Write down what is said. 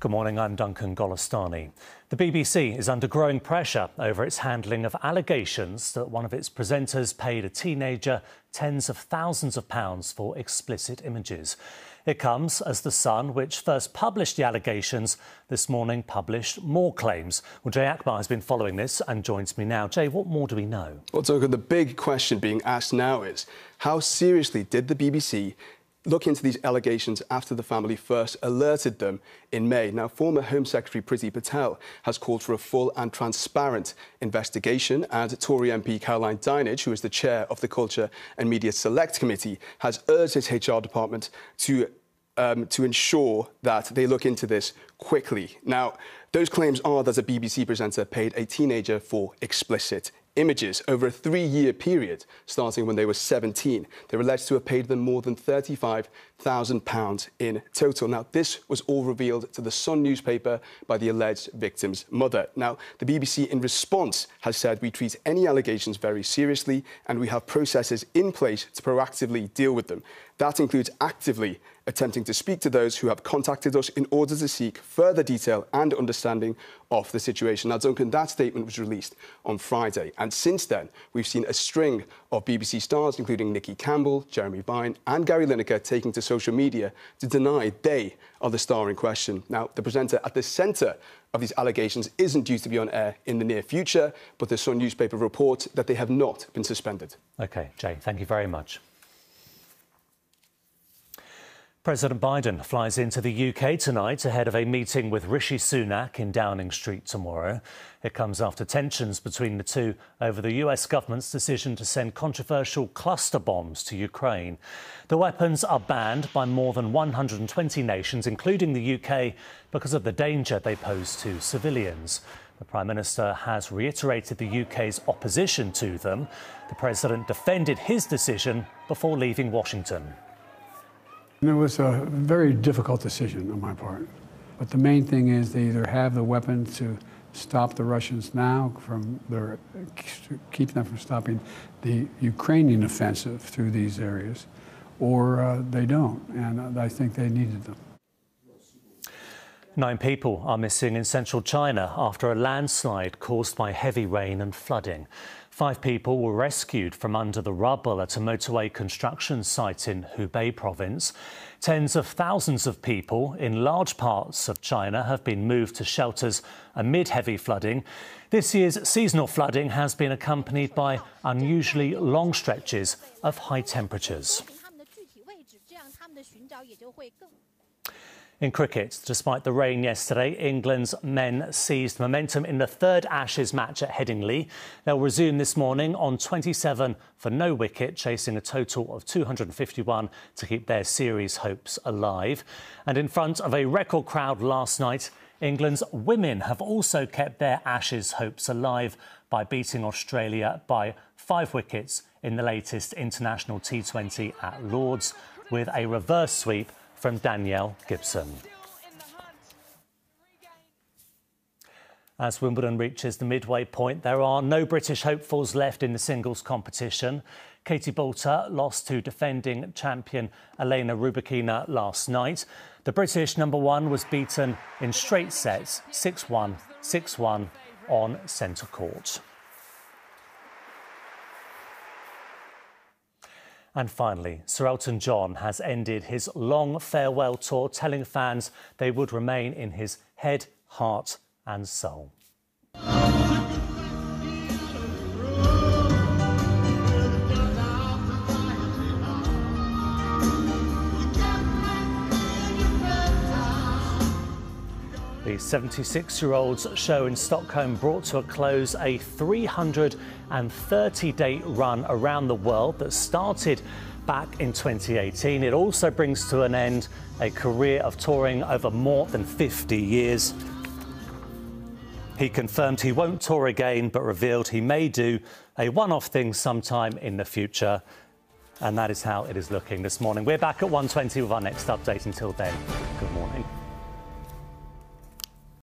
Good morning, I'm Duncan Golestani. The BBC is under growing pressure over its handling of allegations that one of its presenters paid a teenager tens of thousands of pounds for explicit images. It comes as The Sun, which first published the allegations, this morning published more claims. Well, Jay Akbar has been following this and joins me now. Jay, what more do we know? Well, Duncan, the big question being asked now is, how seriously did the BBC look into these allegations after the family first alerted them in May? Now, former Home Secretary Priti Patel has called for a full and transparent investigation, and Tory MP Caroline Dinenage, who is the chair of the Culture and Media Select Committee, has urged its HR department to ensure that they look into this quickly. Now, those claims are that a BBC presenter paid a teenager for explicit images over a 3-year period, starting when they were 17. They're alleged to have paid them more than £35,000 in total. Now, this was all revealed to the Sun newspaper by the alleged victim's mother. Now, the BBC, in response, has said, "We treat any allegations very seriously and we have processes in place to proactively deal with them. That includes actively attempting to speak to those who have contacted us in order to seek further detail and understanding of the situation." Now, Duncan, that statement was released on Friday, and since then, we've seen a string of BBC stars, including Nikki Campbell, Jeremy Vine and Gary Lineker, taking to social media to deny they are the star in question. Now, the presenter at the centre of these allegations isn't due to be on air in the near future, but the Sun newspaper reports that they have not been suspended. OK, Jay, thank you very much. President Biden flies into the UK tonight ahead of a meeting with Rishi Sunak in Downing Street tomorrow. It comes after tensions between the two over the US government's decision to send controversial cluster bombs to Ukraine. The weapons are banned by more than 120 nations, including the UK, because of the danger they pose to civilians. The Prime Minister has reiterated the UK's opposition to them. The President defended his decision before leaving Washington. It was a very difficult decision on my part. But the main thing is they either have the weapons to stop the Russians now, keep them from stopping the Ukrainian offensive through these areas, or they don't. And I think they needed them. 9 people are missing in central China after a landslide caused by heavy rain and flooding. 5 people were rescued from under the rubble at a motorway construction site in Hubei province. Tens of thousands of people in large parts of China have been moved to shelters amid heavy flooding. This year's seasonal flooding has been accompanied by unusually long stretches of high temperatures. In cricket, despite the rain yesterday, England's men seized momentum in the third Ashes match at Headingley. They'll resume this morning on 27 for no wicket, chasing a total of 251 to keep their series hopes alive. And in front of a record crowd last night, England's women have also kept their Ashes hopes alive by beating Australia by 5 wickets in the latest international T20 at Lord's, with a reverse sweep from Danielle Gibson. As Wimbledon reaches the midway point, there are no British hopefuls left in the singles competition. Katie Boulter lost to defending champion Elena Rybakina last night. The British #1 was beaten in straight sets, 6-1, 6-1 on centre court. And finally, Sir Elton John has ended his long farewell tour, telling fans they would remain in his head, heart and soul. The 76-year-old's show in Stockholm brought to a close a 330-day run around the world that started back in 2018. It also brings to an end a career of touring over more than 50 years. He confirmed he won't tour again, but revealed he may do a one-off thing sometime in the future. And that is how it is looking this morning. We're back at 1:20 with our next update. Until then, good morning.